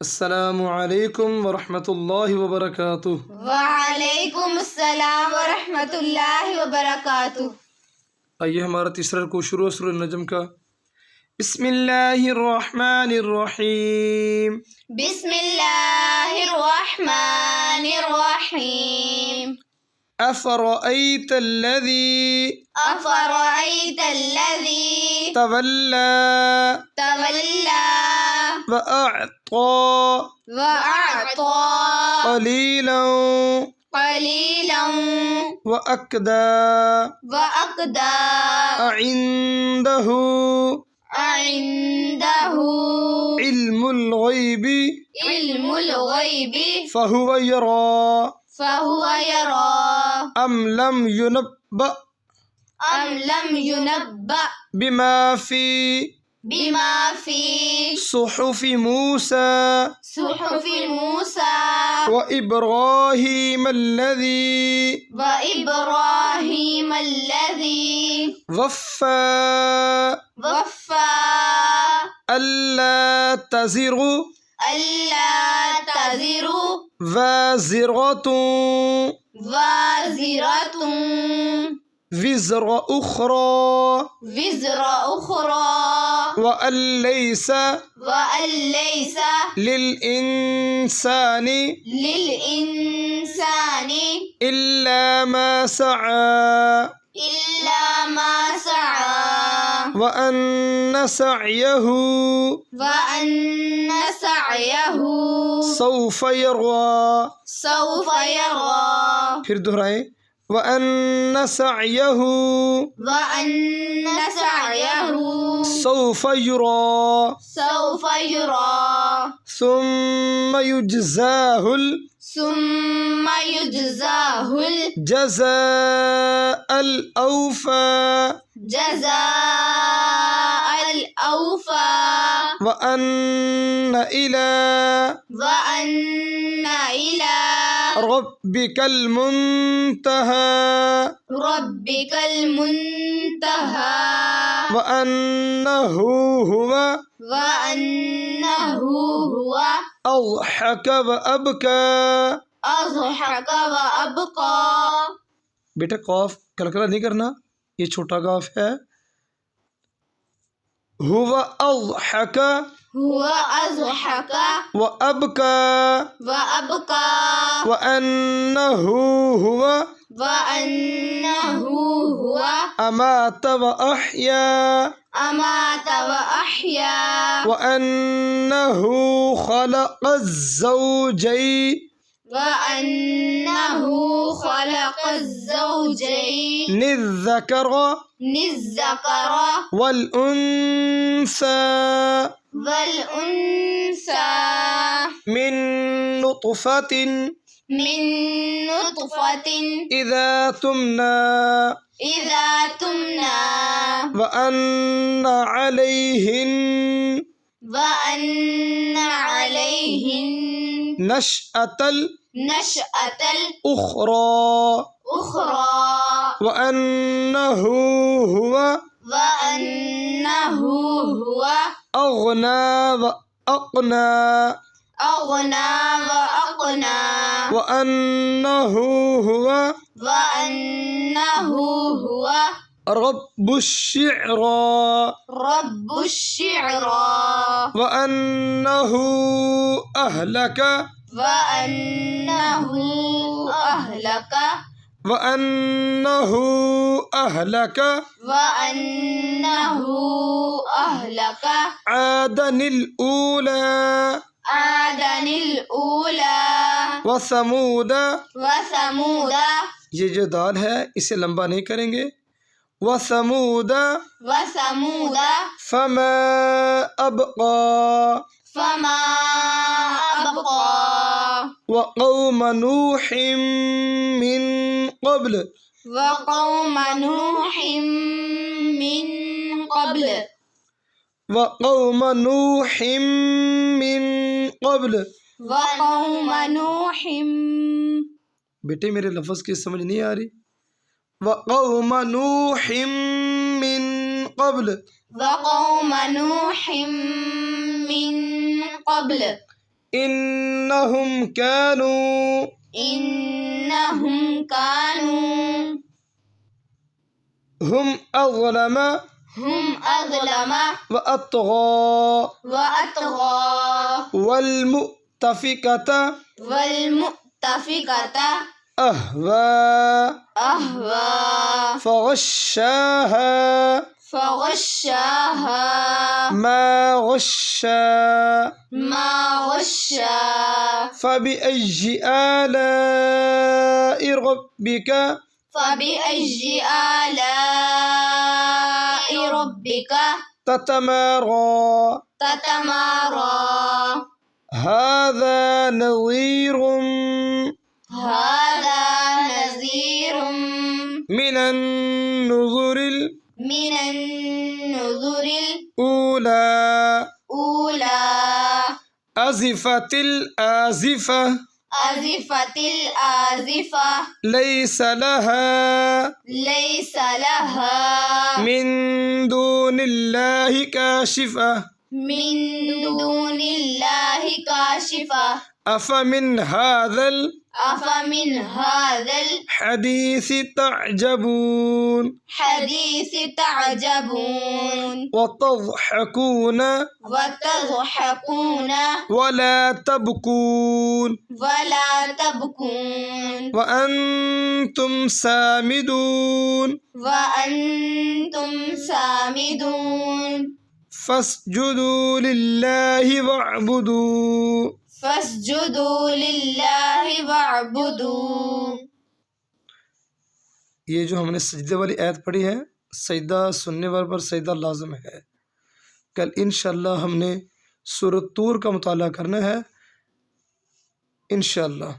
अस्सलामु अलैकुम वरहमतुल्लाहि वबरकातुह। वालेकुम अस्सलाम व रहमतुल्लाहि व बरकातुह। आइए हमारा तीसरा रुकू शुरू है सूरह नजम का। बिस्मिल्लाहिर्रहमानिर्रहीम। बिस्मिल्लाहिर्रहमानिर्रहीम। अफ़रअयतल्लज़ी अफ़रअयतल्लज़ी तवल्ला तवल्ला वअअता वअअता क़लीलन क़लीलन वअक्दा वअक़दा अइंदहु इंदहु इल्मुल ग़ैबि इल्मुल ग़ैबि फ़हुव यरा फहुव यरा अम लम युनब्बअ अम लम युनब्बअ बिमा फ़ी बिमा फ़ी सुहुफ़ि मूसा सुहुफ़ि मूसा व इब्राहीम अल्लज़ी व इब्राहीम अल्लज़ी वफ़्फ़ा वफ़्फ़ा अल्ला तज़िरु अल्ला तज़िरु वाज़िरतुन वाज़िरतुन विज़्र उख़रा विज़्र उख़रा व अल्लैस व अल्लैस लिलइन्सानि लिलइन्सानि इल्ला मा सअा इल्ला मा सअा व अन्न सअयहु व अन्न सअयहु सौफ़ यरा। सौफ़ यरा फिर दोहराएं, व अन्न सअयहु व अन्न सअयहु सौफ़ युरा सौफ़ युरा सुम्म युज्ज़ाहुल सुम्म युज्ज़ाहुल जज़ाअल औफ़ा जज़ाअल औफ़ा व अन्न इला रब्बिकल मुंतहा रब्बिकल मुंतहा व अन्नहु हुवा व अन्नहु हुवा अज़हक व अबका। अज़हक व अबका। बेटा कॉफ कलकला नहीं करना, ये छोटा काफ है। हुवा अज़हक हुवा अज़हक व अबका व अबका व अन्नहु हुवा व अन्नहु हुवा अमात व अहया अमात व अहया व अन्नहु खलक़ ज़ौजैन व अन्नहु खलक़ ज़ौजैन निज़्ज़कर निज़्ज़कर वल उन्सा वल उन्सा मिन नुतफ़तिन मिन नुतफ़तिन इज़ा तुमना इज़ा तुमना व अन्न अलैहिन व अन्न अलैहिन नशअतल नशअतल उख़रा उख़रा व अन्नहु हुवा व अन्नहु हुवा अग़ना व अक़ना अग़ना व अक़ना व अन्नहु हुवा व अन्नहु हुवा रब्बुश शि'रा रब्बुश शि'रा व अन्नहु अहलक व अन्नहु अहलक व अन्नहु अहलक व अन्नहु अहलक आदनिल ऊला आदनिल ऊला व समूद। व समूद ये जो दाल है इसे लंबा नहीं करेंगे। व समूद व समूद फमा अबक़ा फमा अबक़ा व क़ौम नूहिम मिन क़ब्ल व क़ौम नूहिम मिन क़ब्ल व क़ौम नूहिम मिन क़ब्ल। व क़ौम नूहिम। बेटे मेरे लफ्ज़ की समझ नहीं आ रही। व क़ौम नूहिम मिन क़ब्ल वक़ौम नूहिम मिन क़ब्ल इन्नहुम कानू इन्नहुम कानू हुम अज़लम हुम अज़लम व अत्ग़ा व अत्ग़ा वल्मुतफ़िक़त वल्मुत्तफ़िक़त अहवा अहवा फ़ग़श्शाहा फ़ग़श्शाहा मा ग़श्शा मा ग़श्शा फ़बिअय्यि आलाइ रब्बिक फ़बिअय्यि आलाइ रब्बिक ततमारा ततमारा हाज़ा नज़ीरुम हाज़ा नज़ीरुम मिनन नुज़ुरिल मिनन नुज़ुरिल ऊला ऊला अज़िफ़तिल आज़िफ़ा आज़िफ़तिल आज़िफ़ा लैस लहा लैस लहा मिन दूनिल्लाहि काशिफ़ा मिन दूनिल्लाहि काशिफ़ा अफ़मिन हाज़ल अफ़मिन हाज़ल हदीस तअजबून हदीस तअजबून वतज़हकून वतज़हकून वला तबकून वला तबकून वअंतुम सामिदून वअंतुम सामिदून फस्जुदू लिल्लाहि वअबुदू फस्जुदू लिल्लाहि वअबुदू। ये जो हमने सजदे वाली आयत पढ़ी है, सजदा सुनने वाले पर सजदा लाज़िम है। कल इंशाअल्लाह हमने सूरत तूर का मुताला करना है इंशाअल्लाह।